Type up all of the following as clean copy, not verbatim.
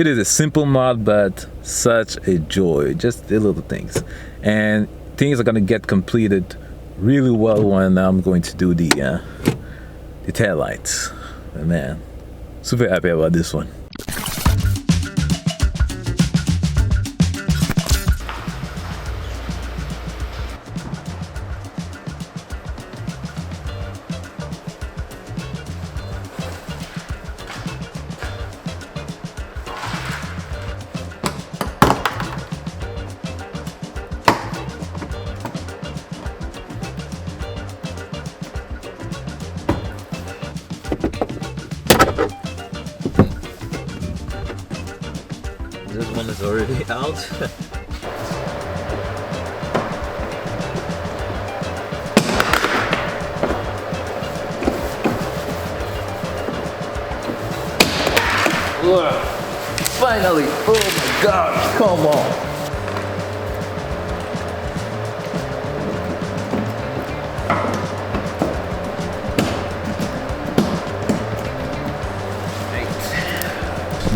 It is a simple mod, but such a joy. Just the little things, and things are gonna get completed really well when I'm going to do the tail lights. But man, super happy about this one. This one is already out. Finally! Oh my gosh, come on!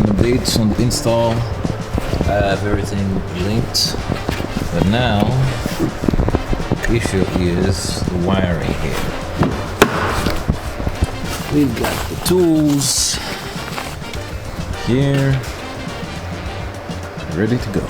Updates on the install. I have everything linked, but now the issue is the wiring here. We've got the tools here, ready to go.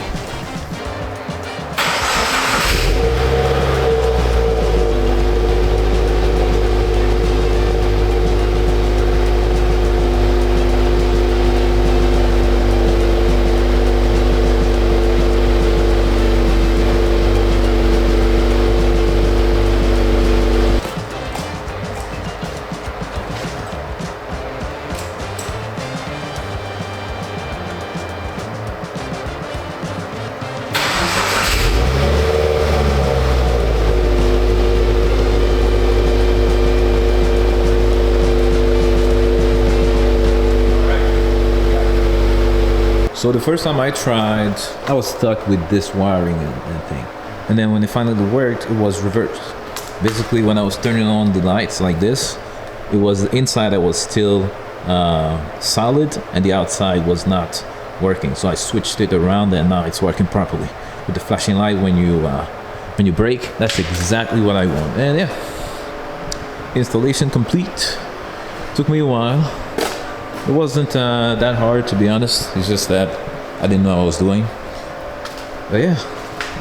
So the first time I tried, I was stuck with this wiring and thing. And then when it finally worked, it was reversed. Basically, when I was turning on the lights like this, it was the inside that was still solid and the outside was not working. So I switched it around and now it's working properly. With the flashing light when you brake, that's exactly what I want. And yeah, installation complete. Took me a while. It wasn't that hard, to be honest. It's just that I didn't know what I was doing. But yeah,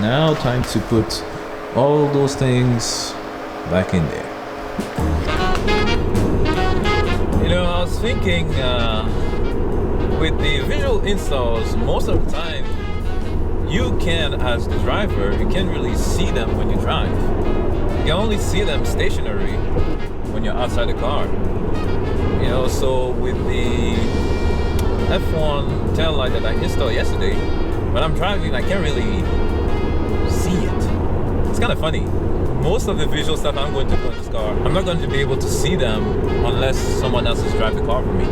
now time to put all those things back in there. You know, I was thinking with the visual installs, most of the time you can, as the driver, you can't really see them when you drive. You can only see them stationary when you're outside the car. You know, so with the F1 tail light that I installed yesterday, when I'm driving, I can't really see it. It's kind of funny. Most of the visual stuff I'm going to do in this car, I'm not going to be able to see them unless someone else is driving the car for me,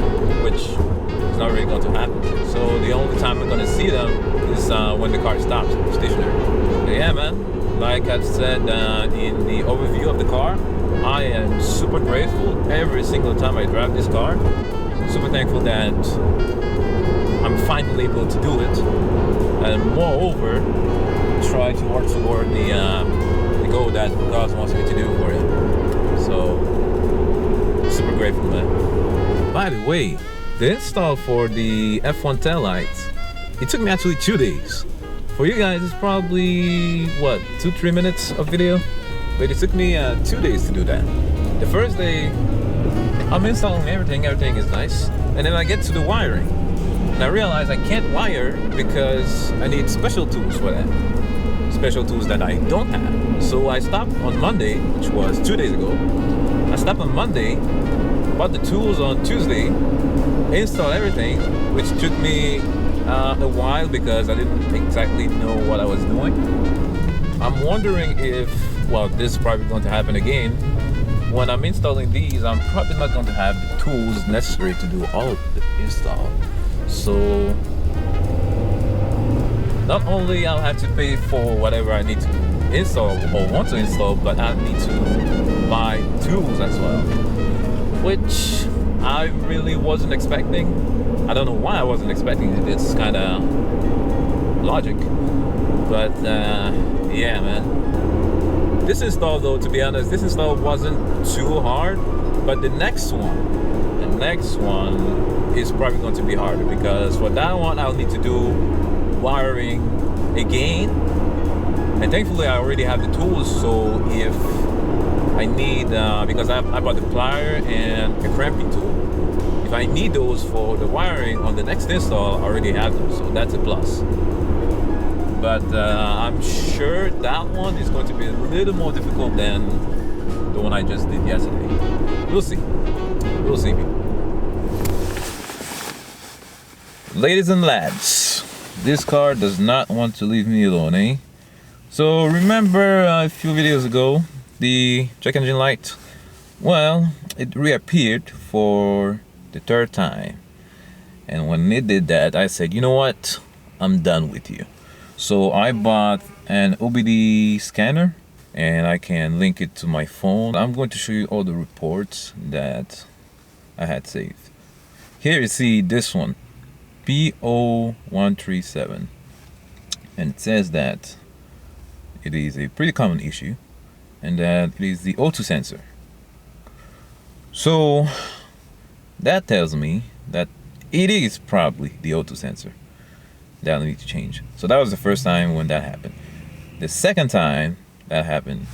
which is not really going to happen. So the only time I'm going to see them is when the car stops stationary. But yeah, man, like I've said in the overview of the car, I am super grateful every single time I drive this car. Super thankful that I'm finally able to do it, and moreover, try to work toward the goal that God wants me to do for it. So, super grateful, man. By the way, the install for the F1 tail lights, it took me actually 2 days. For you guys, it's probably what, 2-3 minutes of video. But it took me 2 days to do that. The first day, I'm installing everything is nice. And then I get to the wiring. And I realize I can't wire because I need special tools for that. Special tools that I don't have. So I stopped on Monday, which was 2 days ago. I stopped on Monday, bought the tools on Tuesday, installed everything, which took me a while because I didn't exactly know what I was doing. I'm wondering if, well, this is probably going to happen again. When I'm installing these, I'm probably not going to have the tools necessary to do all of the install. So not only I'll have to pay for whatever I need to install or want to install, but I need to buy tools as well, which I really wasn't expecting. I don't know why I wasn't expecting this kind of logic, but yeah, man. This install, though, to be honest, this install wasn't too hard, but the next one is probably going to be harder, because for that one I'll need to do wiring again, and thankfully I already have the tools. So if I need, because I bought the plier and a cramping tool, if I need those for the wiring on the next install, I already have them, so that's a plus. But I'm sure that one is going to be a little more difficult than the one I just did yesterday. We'll see. We'll see. Ladies and lads, this car does not want to leave me alone, eh? So remember a few videos ago, the check engine light? Well, it reappeared for the third time. And when it did that, I said, you know what? I'm done with you. So I bought an OBD scanner, and I can link it to my phone. I'm going to show you all the reports that I had saved. Here you see this one, P0137, and it says that it is a pretty common issue and that it is the O2 sensor. So that tells me that it is probably the O2 sensor that I need to change. So that was the first time when that happened. The second time that happened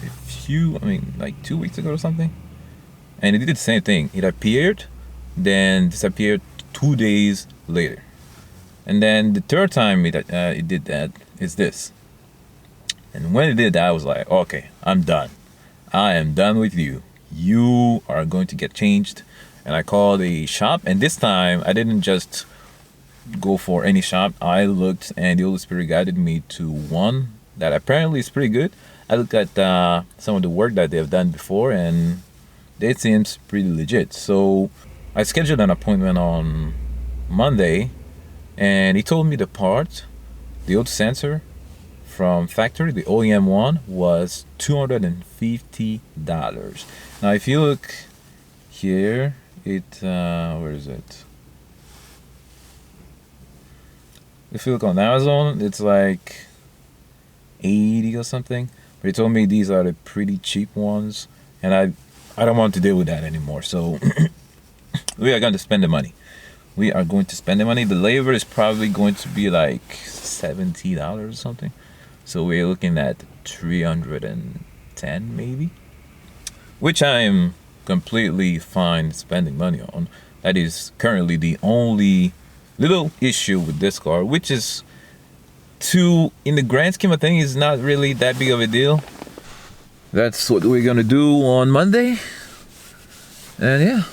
like 2 weeks ago or something, and it did the same thing. It appeared, then disappeared 2 days later. And then the third time it did that is this. And when it did that, I was like, okay, I'm done. I am done with you. You are going to get changed. And I called a shop, and this time I didn't just go for any shop. I looked, and the Holy Spirit guided me to one that apparently is pretty good. I looked at some of the work that they've done before, and it seems pretty legit. So I scheduled an appointment on Monday, and he told me the part, the old sensor from factory, the OEM one, was $250. Now if you look here, where is it? If you look on Amazon, it's like 80 or something. But he told me these are the pretty cheap ones, and I don't want to deal with that anymore. So we are going to spend the money. We are going to spend the money. The labor is probably going to be like $70 or something. So we're looking at $310 maybe, which I'm completely fine spending money on. That is currently the only little issue with this car, which is, in the grand scheme of things, is not really that big of a deal. That's what we're gonna do on Monday, and yeah.